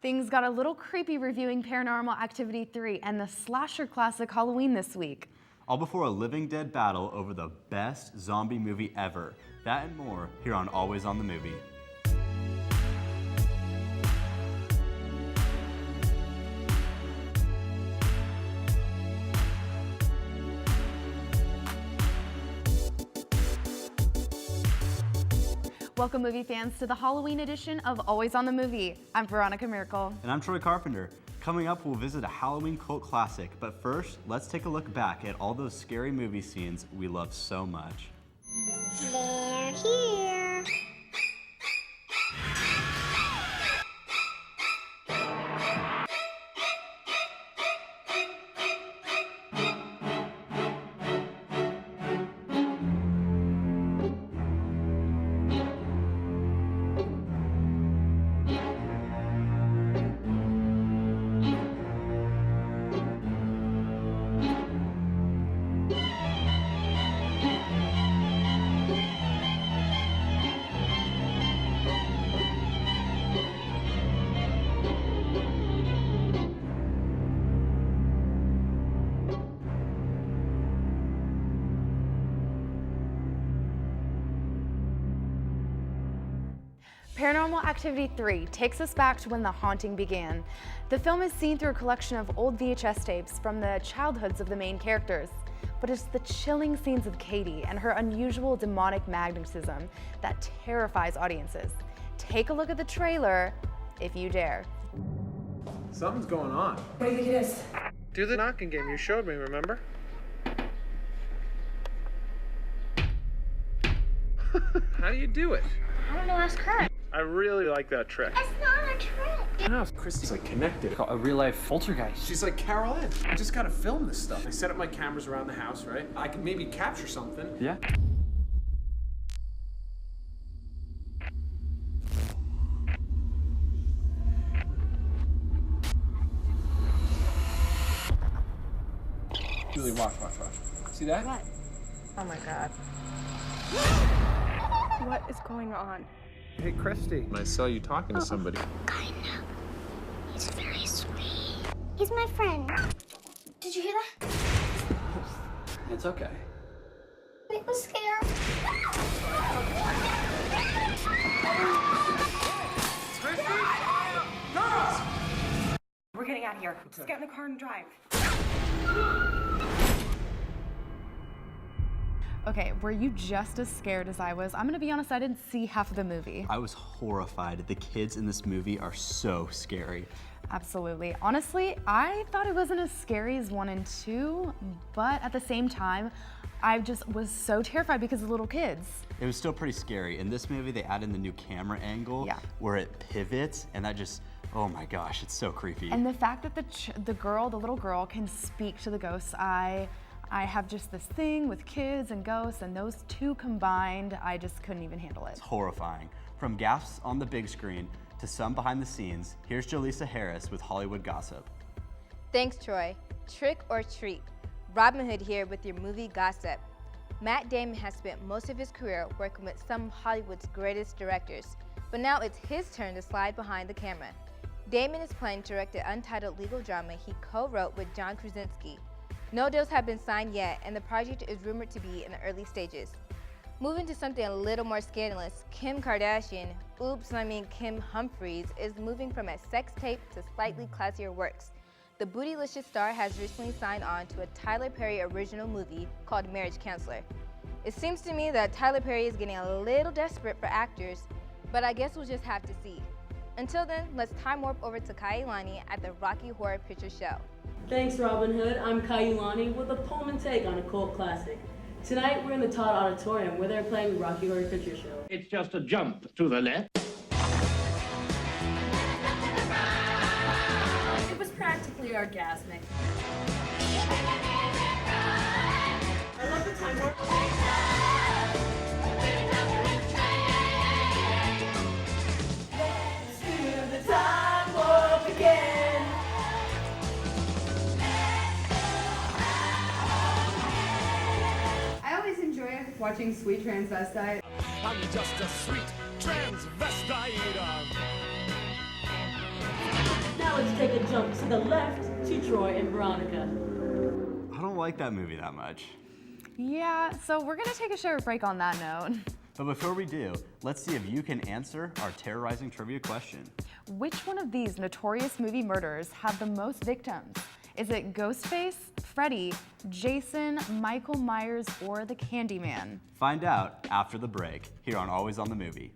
Things got a little creepy reviewing Paranormal Activity 3 and the slasher classic Halloween this week. All before a living dead battle over the best zombie movie ever. That and more here on Always on the Movie. Welcome movie fans to the Halloween edition of Always on the Movie. I'm Veronica Miracle. And I'm Troy Carpenter. Coming up, we'll visit a Halloween cult classic, but first, let's take a look back at all those scary movie scenes we love so much. They're here. Paranormal Activity 3 takes us back to when the haunting began. The film is seen through a collection of old VHS tapes from the childhoods of the main characters. But it's the chilling scenes of Katie and her unusual demonic magnetism that terrifies audiences. Take a look at the trailer, if you dare. Something's going on. What do you think it is? Do the knocking game you showed me, remember? How do you do it? I don't know, ask her. I really like that trick. It's not a trick. I know, Christy's like connected. A real-life poltergeist. She's like Carol Ann. I just gotta film this stuff. I set up my cameras around the house, right? I can maybe capture something. Yeah. Julie, watch. See that? What? Oh my God. What is going on? Hey, Christy. I saw you talking to somebody. Kinda. He's very sweet. He's my friend. Did you hear that? It's okay. I was scared. We're getting out of here. Just get in the car and drive. Okay, were you just as scared as I was? I'm gonna be honest, I didn't see half of the movie. I was horrified. The kids in this movie are so scary. Absolutely. Honestly, I thought it wasn't as scary as 1 and 2, but at the same time, I just was so terrified because of the little kids. It was still pretty scary. In this movie, they add in the new camera angle where it pivots, and that just, oh my gosh, it's so creepy. And the fact that the little girl can speak to the ghosts, I have just this thing with kids and ghosts, and those two combined, I just couldn't even handle it. It's horrifying. From gasps on the big screen to some behind the scenes, here's Jaleesa Harris with Hollywood Gossip. Thanks, Troy. Trick or treat. Robin Hood here with your movie gossip. Matt Damon has spent most of his career working with some of Hollywood's greatest directors, but now it's his turn to slide behind the camera. Damon is planning to direct an untitled legal drama he co-wrote with John Krasinski. No deals have been signed yet, and the project is rumored to be in the early stages. Moving to something a little more scandalous, Kim Kardashian, Kim Humphries, is moving from a sex tape to slightly classier works. The bootylicious star has recently signed on to a Tyler Perry original movie called Marriage Counselor. It seems to me that Tyler Perry is getting a little desperate for actors, but I guess we'll just have to see. Until then, let's time warp over to Kailani at the Rocky Horror Picture Show. Thanks, Robin Hood. I'm Kailani with a Pullman take on a cult classic. Tonight, we're in the Todd Auditorium where they're playing Rocky Horror Picture Show. It's just a jump to the left. It was practically orgasmic. I love the time warp. Let's do the time warp again. I always enjoy watching Sweet Transvestite. I'm just a sweet transvestite. let's take a jump to the left to Troy and Veronica. I don't like that movie that much. Yeah, so we're gonna take a short break on that note. But before we do, let's see if you can answer our terrorizing trivia question. Which one of these notorious movie murderers have the most victims? Is it Ghostface, Freddy, Jason, Michael Myers, or the Candyman? Find out after the break, here on Always on the Movie.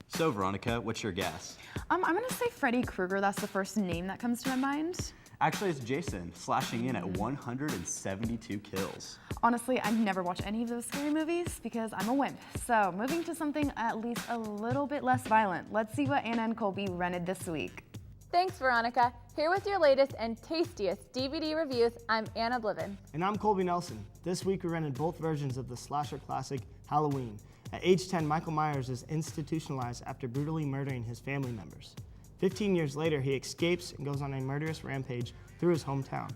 So Veronica, what's your guess? I'm gonna say Freddy Krueger. That's the first name that comes to my mind. Actually, it's Jason, slashing in at 172 kills. Honestly, I've never watched any of those scary movies because I'm a wimp. So moving to something at least a little bit less violent. Let's see what Anna and Colby rented this week. Thanks, Veronica. Here with your latest and tastiest DVD reviews, I'm Anna Bliven. And I'm Colby Nelson. This week we rented both versions of the slasher classic Halloween. At age 10, Michael Myers is institutionalized after brutally murdering his family members. 15 years later, he escapes and goes on a murderous rampage through his hometown.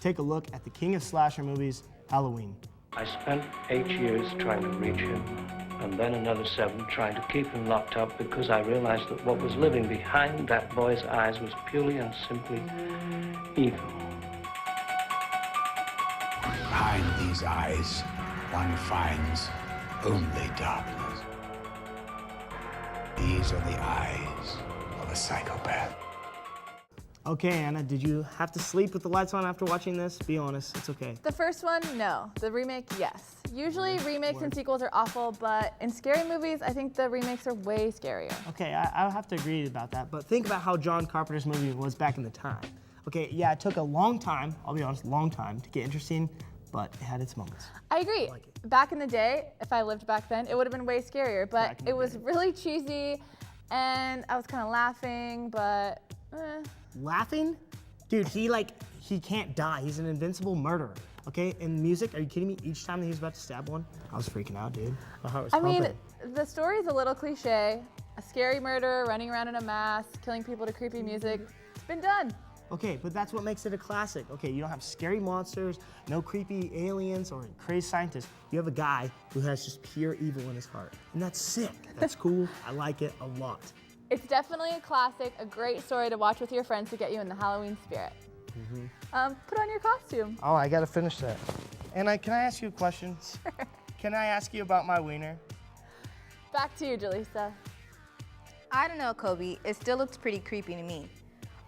Take a look at the king of slasher movies, Halloween. I spent 8 years trying to reach him, and then another 7 trying to keep him locked up because I realized that what was living behind that boy's eyes was purely and simply evil. Behind these eyes, one finds only darkness. These are the eyes of a psychopath. Okay, Anna, did you have to sleep with the lights on after watching this? Be honest, it's okay. The first one, no. The remake, yes. Usually remakes and sequels are awful, but in scary movies, I think the remakes are way scarier. Okay, I'll have to agree about that, but think about how John Carpenter's movie was back in the time. Okay, yeah, it took a long time, I'll be honest, long time to get interesting, but it had its moments. I agree. Back in the day, if I lived back then, it would have been way scarier, but it was really cheesy, and I was kind of laughing, but Laughing? Dude, he can't die. He's an invincible murderer. Okay, in music, are you kidding me? Each time that he was about to stab one, I was freaking out, dude. My heart was pumping. I mean, the story's a little cliche. A scary murderer running around in a mask, killing people to creepy music. It's been done. Okay, but that's what makes it a classic. Okay, you don't have scary monsters, no creepy aliens or crazy scientists. You have a guy who has just pure evil in his heart. And that's sick. That's cool. I like it a lot. It's definitely a classic, a great story to watch with your friends to get you in the Halloween spirit. Put on your costume. Oh, I gotta finish that. And can I ask you a question? Sure. Can I ask you about my wiener? Back to you, Jaleesa. I don't know, Kobe. It still looks pretty creepy to me.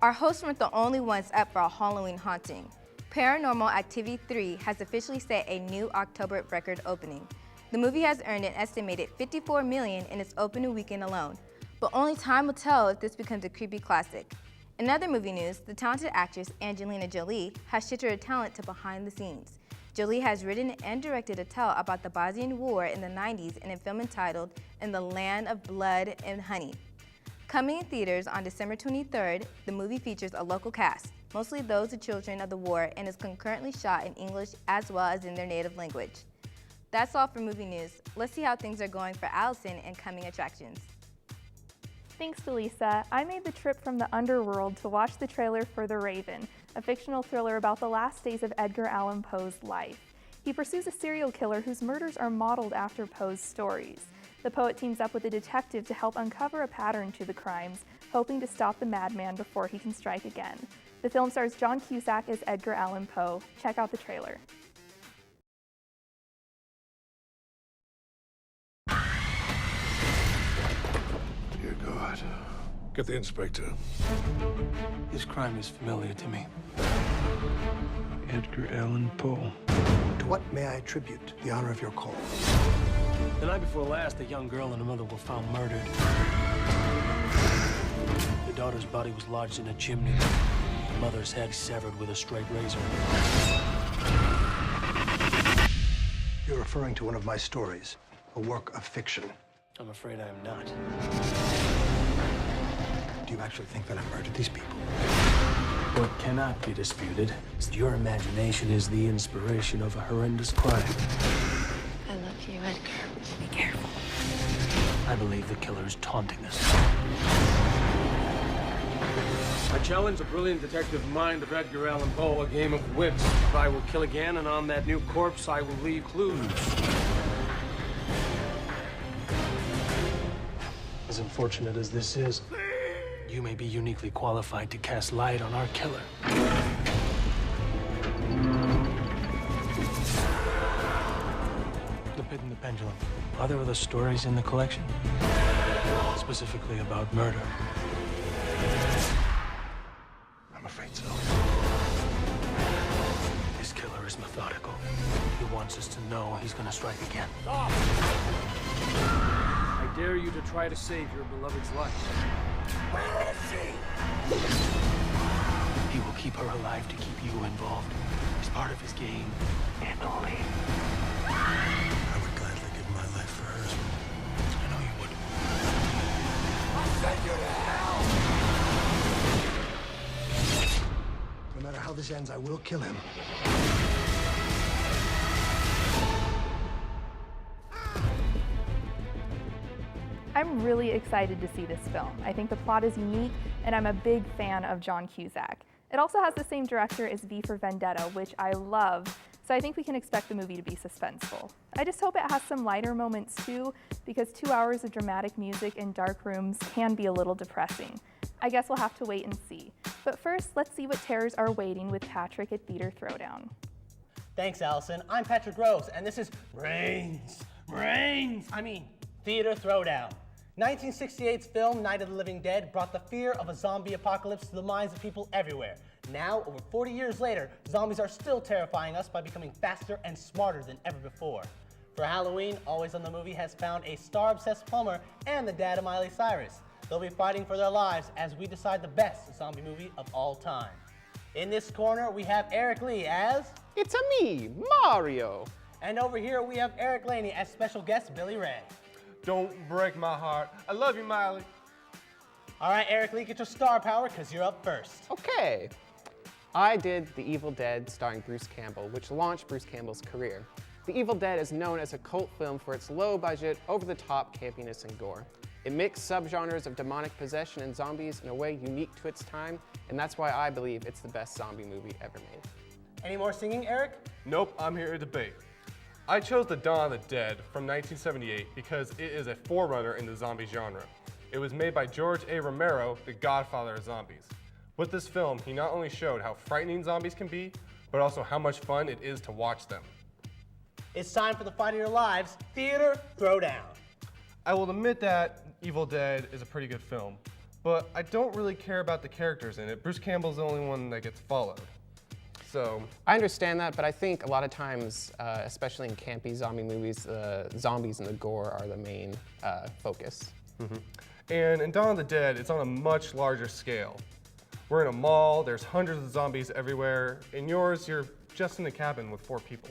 Our hosts weren't the only ones up for a Halloween haunting. Paranormal Activity 3 has officially set a new October record opening. The movie has earned an estimated $54 million in its opening weekend alone. But only time will tell if this becomes a creepy classic. In other movie news, the talented actress Angelina Jolie has shifted her talent to behind the scenes. Jolie has written and directed a tale about the Bosnian War in the 90s in a film entitled In the Land of Blood and Honey. Coming in theaters on December 23rd, the movie features a local cast, mostly those of children of the war, and is concurrently shot in English as well as in their native language. That's all for movie news. Let's see how things are going for Allison and coming attractions. Thanks to Lisa. I made the trip from the underworld to watch the trailer for The Raven, a fictional thriller about the last days of Edgar Allan Poe's life. He pursues a serial killer whose murders are modeled after Poe's stories. The poet teams up with a detective to help uncover a pattern to the crimes, hoping to stop the madman before he can strike again. The film stars John Cusack as Edgar Allan Poe. Check out the trailer. Dear God. Get the inspector. This crime is familiar to me. Edgar Allan Poe. To what may I attribute the honor of your call? The night before last, a young girl and her mother were found murdered. The daughter's body was lodged in a chimney. The mother's head severed with a straight razor. You're referring to one of my stories, a work of fiction. I'm afraid I am not. Do you actually think that I murdered these people? What cannot be disputed is that your imagination is the inspiration of a horrendous crime. I love you, Edgar. Be careful. I believe the killer is taunting us. I challenge the brilliant detective mind of Edgar Allan Poe, a game of wits. If I will kill again, and on that new corpse, I will leave clues. As unfortunate as this is, You may be uniquely qualified to cast light on our killer. The Pit and the Pendulum. Are there other stories in the collection? Specifically about murder? I'm afraid so. This killer is methodical. He wants us to know he's gonna strike again. Stop! I dare you to try to save your beloved's life. Where is she? He will keep her alive to keep you involved. It's part of his game. Emily. I would gladly give my life for hers. I know you would. I'll send you to hell! No matter how this ends, I will kill him. I'm really excited to see this film. I think the plot is unique, and I'm a big fan of John Cusack. It also has the same director as V for Vendetta, which I love, so I think we can expect the movie to be suspenseful. I just hope it has some lighter moments too, because 2 hours of dramatic music in dark rooms can be a little depressing. I guess we'll have to wait and see. But first, let's see what terrors are waiting with Patrick at Theater Throwdown. Thanks, Allison. I'm Patrick Rose, and this is Theater Throwdown. 1968's film Night of the Living Dead brought the fear of a zombie apocalypse to the minds of people everywhere. Now, over 40 years later, zombies are still terrifying us by becoming faster and smarter than ever before. For Halloween, Always on the Movie has found a star-obsessed plumber and the dad of Miley Cyrus. They'll be fighting for their lives as we decide the best zombie movie of all time. In this corner, we have Eric Lee as... It's me, Mario. And over here, we have Eric Laney as special guest Billy Ray. Don't break my heart. I love you, Miley. All right, Eric Lee, get your star power, because you're up first. Okay. I did The Evil Dead starring Bruce Campbell, which launched Bruce Campbell's career. The Evil Dead is known as a cult film for its low-budget, over-the-top campiness and gore. It mixed subgenres of demonic possession and zombies in a way unique to its time, and that's why I believe it's the best zombie movie ever made. Any more singing, Eric? Nope, I'm here to debate. I chose The Dawn of the Dead from 1978 because it is a forerunner in the zombie genre. It was made by George A. Romero, the godfather of zombies. With this film, he not only showed how frightening zombies can be, but also how much fun it is to watch them. It's time for the fight of your lives, Theater Throwdown. I will admit that Evil Dead is a pretty good film, but I don't really care about the characters in it. Bruce Campbell's the only one that gets followed. So I understand that, but I think a lot of times, especially in campy zombie movies, the zombies and the gore are the main focus. Mm-hmm. And in Dawn of the Dead, it's on a much larger scale. We're in a mall, there's hundreds of zombies everywhere. In yours, you're just in a cabin with 4 people.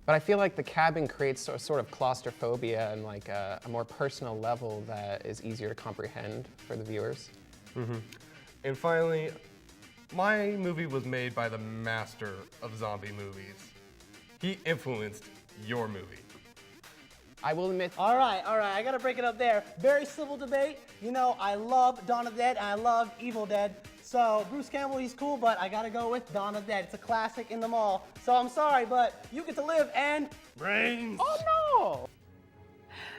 But I feel like the cabin creates a sort of claustrophobia and like a more personal level that is easier to comprehend for the viewers. Mm-hmm. And finally, my movie was made by the master of zombie movies. He influenced your movie. I will admit... All right, I gotta break it up there. Very civil debate. You know, I love Dawn of the Dead and I love Evil Dead. So Bruce Campbell, he's cool, but I gotta go with Dawn of the Dead. It's a classic in the mall. So I'm sorry, but you get to live and... brains! Oh no!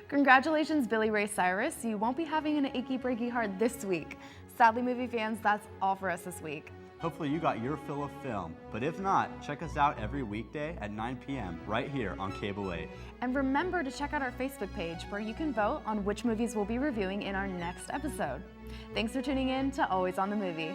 Congratulations, Billy Ray Cyrus. You won't be having an achy breaky heart this week. Sadly, movie fans, that's all for us this week. Hopefully you got your fill of film, but if not, check us out every weekday at 9 p.m. right here on Cable 8. And remember to check out our Facebook page where you can vote on which movies we'll be reviewing in our next episode. Thanks for tuning in to Always on the Movie.